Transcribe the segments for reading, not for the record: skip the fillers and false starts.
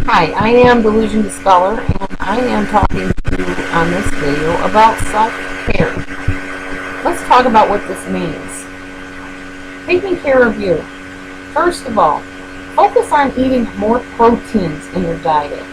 Hi, I am Delusion Dispeller, and I am talking to you on this video about self-care. Let's talk about what this means. Taking care of you. First of all, focus on eating more proteins in your diet.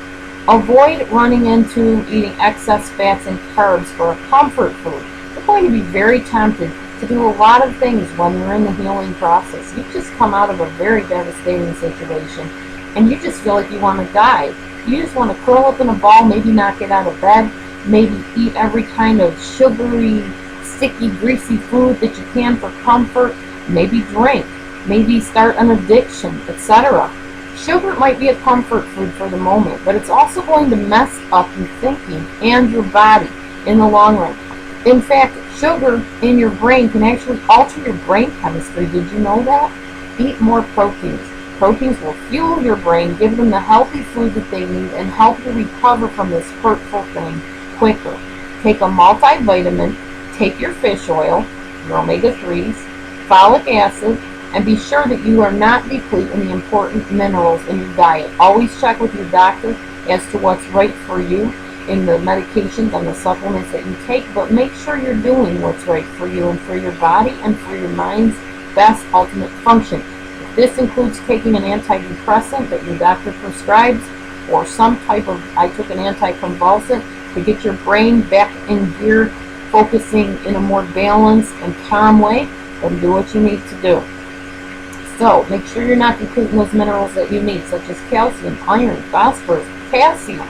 Avoid running into eating excess fats and carbs for a comfort food. You're going to be very tempted to do a lot of things when you're in the healing process. You've just come out of a very devastating situation, and you just feel like you want to die. You just want to curl up in a ball, maybe not get out of bed, maybe eat every kind of sugary, sticky, greasy food that you can for comfort, maybe drink, maybe start an addiction, etc. Sugar might be a comfort food for the moment, but it's also going to mess up your thinking and your body in the long run. In fact, sugar in your brain can actually alter your brain chemistry. Did you know that? Eat more proteins. Proteins will fuel your brain, give them the healthy food that they need, and help you recover from this hurtful thing quicker. Take a multivitamin, take your fish oil, your omega-3s, folic acid, and be sure that you are not depleting the important minerals in your diet. Always check with your doctor as to what's right for you in the medications and the supplements that you take, but make sure you're doing what's right for you and for your body and for your mind's best ultimate function. This includes taking an antidepressant that your doctor prescribes, or some type of, I took an anticonvulsant to get your brain back in gear, focusing in a more balanced and calm way, then do what you need to do. So make sure you're not depleting those minerals that you need, such as calcium, iron, phosphorus, potassium.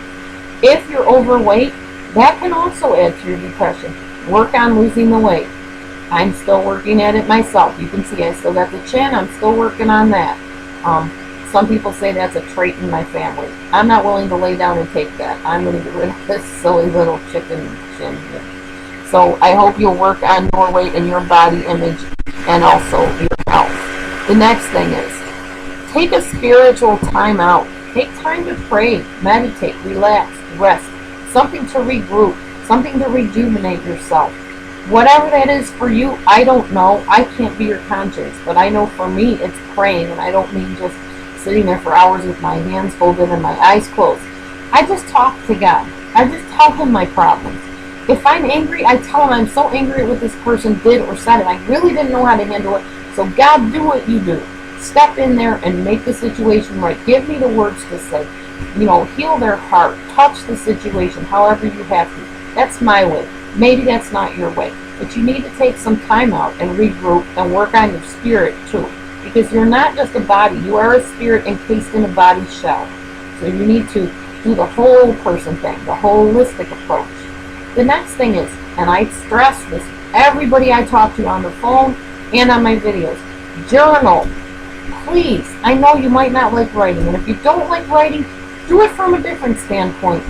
If you're overweight, that can also add to your depression. Work on losing the weight. I'm still working at it myself. You can see I still got the chin. I'm still working on that. Some people say that's a trait in my family. I'm not willing to lay down and take that. I'm going to get rid of this silly little chicken chin here. So I hope you'll work on your weight and your body image and also your health. The next thing is, take a spiritual time out. Take time to pray, meditate, relax, rest. Something to regroup, something to rejuvenate yourself. Whatever that is for you, I don't know. I can't be your conscience, but I know for me it's praying, and I don't mean just sitting there for hours with my hands folded and my eyes closed. I just talk to God. I just tell him my problems. If I'm angry, I tell him I'm so angry at what this person did or said, and I really didn't know how to handle it. So God, do what you do. Step in there and make the situation right. Give me the words to say. Heal their heart. Touch the situation however you have to. That's my way. Maybe that's not your way, but you need to take some time out and regroup and work on your spirit too, because you're not just a body. You are a spirit encased in a body shell. So you need to do the whole person thing, the holistic approach. The next thing is, and I stress this, everybody I talk to on the phone and on my videos, journal. Please, I know you might not like writing, and if you don't like writing, do it from a different standpoint.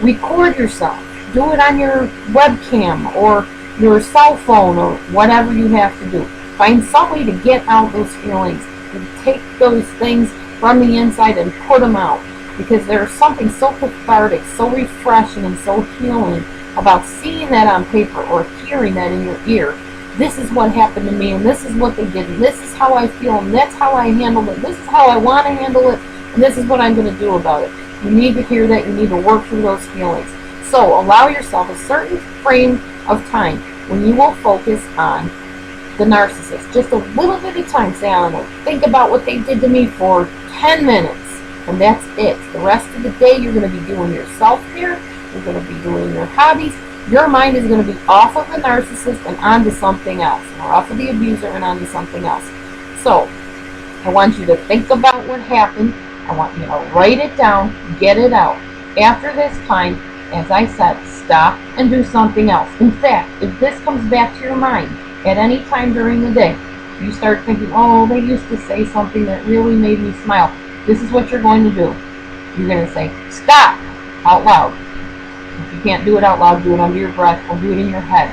Record yourself. Do it on your webcam or your cell phone or whatever you have to do. Find some way to get out those feelings, to take those things from the inside and put them out, because there's something so cathartic, so refreshing, and so healing about seeing that on paper or hearing that in your ear. This is what happened to me, and this is what they did, and this is how I feel, and that's how I handled it, this is how I want to handle it, and this is what I'm going to do about it. You need to hear that. You need to work through those feelings. So allow yourself a certain frame of time when you will focus on the narcissist. Just a little bit of time. Say, I don't know, think about what they did to me for 10 minutes, and that's it. The rest of the day, you're going to be doing your self-care. You're going to be doing your hobbies. Your mind is going to be off of the narcissist and onto something else, or off of the abuser and onto something else. So I want you to think about what happened. I want you to write it down, get it out. After this time, as I said, stop and do something else. In fact, if this comes back to your mind at any time during the day, you start thinking, oh, they used to say something that really made me smile. This is what you're going to do. You're going to say, stop, out loud. If you can't do it out loud, do it under your breath or do it in your head.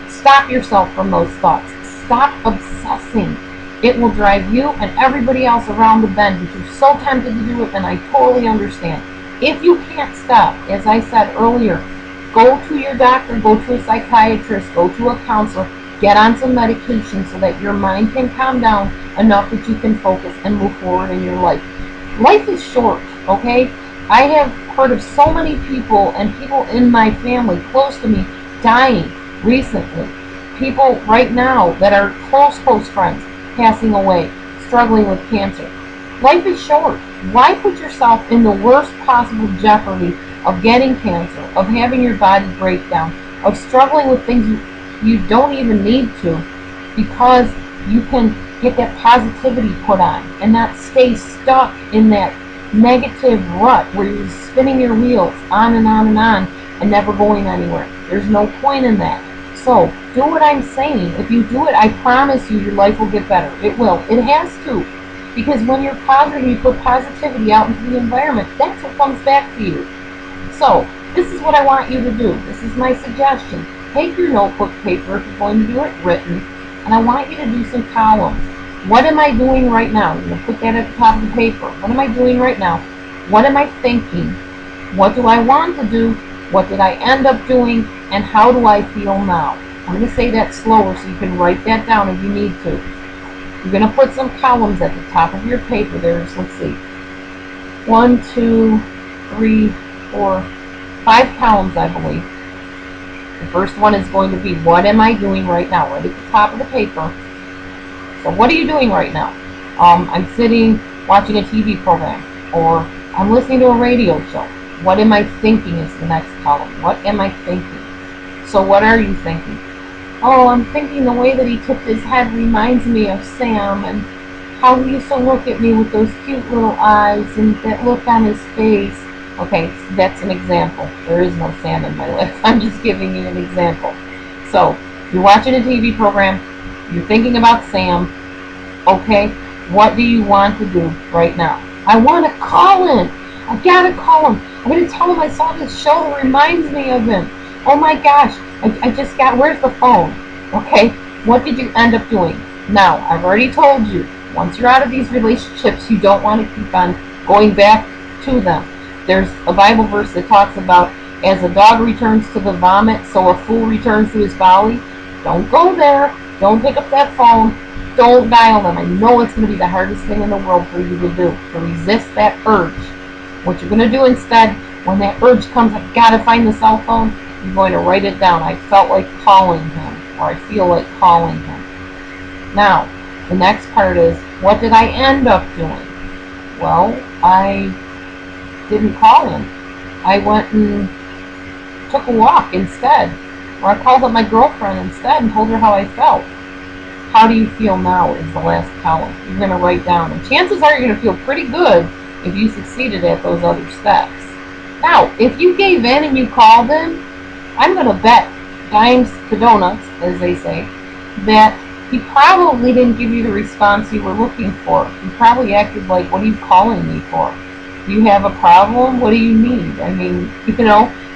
Stop yourself from those thoughts. Stop obsessing. It will drive you and everybody else around the bend, but you're so tempted to do it, and I totally understand. If you can't stop, as I said earlier, go to your doctor, go to a psychiatrist, go to a counselor, get on some medication so that your mind can calm down enough that you can focus and move forward in your life. Life is short, okay? I have heard of so many people and people in my family close to me dying recently. People right now that are close friends passing away, struggling with cancer. Life is short. Why put yourself in the worst possible jeopardy of getting cancer, of having your body break down, of struggling with things you don't even need to, because you can get that positivity put on and not stay stuck in that negative rut where you're spinning your wheels on and on and on and never going anywhere. There's no point in that. So do what I'm saying. If you do it, I promise you your life will get better. It will. It has to. Because when you're positive, you put positivity out into the environment, that's what comes back to you. So this is what I want you to do. This is my suggestion. Take your notebook paper, if you're going to do it written, and I want you to do some columns. What am I doing right now? You're going to put that at the top of the paper. What am I doing right now? What am I thinking? What do I want to do? What did I end up doing? And how do I feel now? I'm going to say that slower so you can write that down if you need to. You're going to put some columns at the top of your paper. There's, let's see, 1, 2, 3, 4, 5 columns, I believe. The first one is going to be, what am I doing right now? Right at the top of the paper. So what are you doing right now? I'm sitting watching a TV program, or I'm listening to a radio show. What am I thinking is the next column. What am I thinking? So what are you thinking? Oh, I'm thinking the way that he tipped his head reminds me of Sam, and how he used to look at me with those cute little eyes and that look on his face. Okay, that's an example. There is no Sam in my life. I'm just giving you an example. So you're watching a TV program. You're thinking about Sam. Okay, what do you want to do right now? I want to call him. I gotta call him. I'm gonna tell him I saw this show that reminds me of him. Oh my gosh, I just got, where's the phone? Okay, what did you end up doing? Now, I've already told you, once you're out of these relationships, you don't want to keep on going back to them. There's a Bible verse that talks about, as a dog returns to the vomit, so a fool returns to his folly. Don't go there. Don't pick up that phone. Don't dial them. I know it's going to be the hardest thing in the world for you to do, to resist that urge. What you're going to do instead, when that urge comes, I've got to find the cell phone, you're going to write it down. I felt like calling him, or I feel like calling him. Now, the next part is, what did I end up doing? Well, I didn't call him. I went and took a walk instead. Or I called up my girlfriend instead and told her how I felt. How do you feel now is the last column. You're going to write down. And chances are you're going to feel pretty good if you succeeded at those other steps. Now, if you gave in and you called him, I'm going to bet dimes to donuts, as they say, that he probably didn't give you the response you were looking for. He probably acted like, what are you calling me for? Do you have a problem? What do you need? I mean,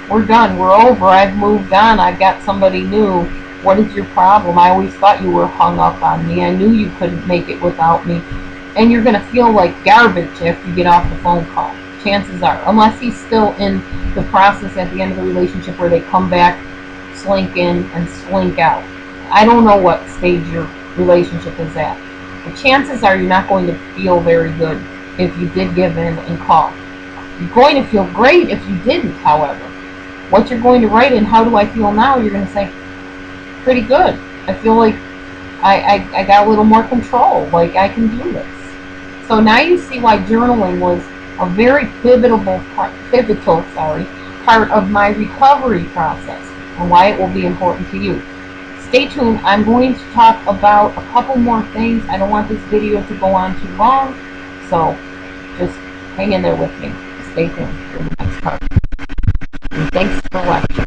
we're done. We're over. I've moved on. I've got somebody new. What is your problem? I always thought you were hung up on me. I knew you couldn't make it without me. And you're going to feel like garbage after you get off the phone call. Chances are. Unless he's still in the process at the end of the relationship where they come back, slink in, and slink out. I don't know what stage your relationship is at. But chances are you're not going to feel very good if you did give in and call. You're going to feel great if you didn't, however. What you're going to write in, how do I feel now, you're going to say, pretty good. I feel like I got a little more control, like I can do this. So now you see why journaling was a very pivotal part of my recovery process and why it will be important to you. Stay tuned. I'm going to talk about a couple more things. I don't want this video to go on too long, so just hang in there with me. Stay tuned for the next part. And thanks for watching.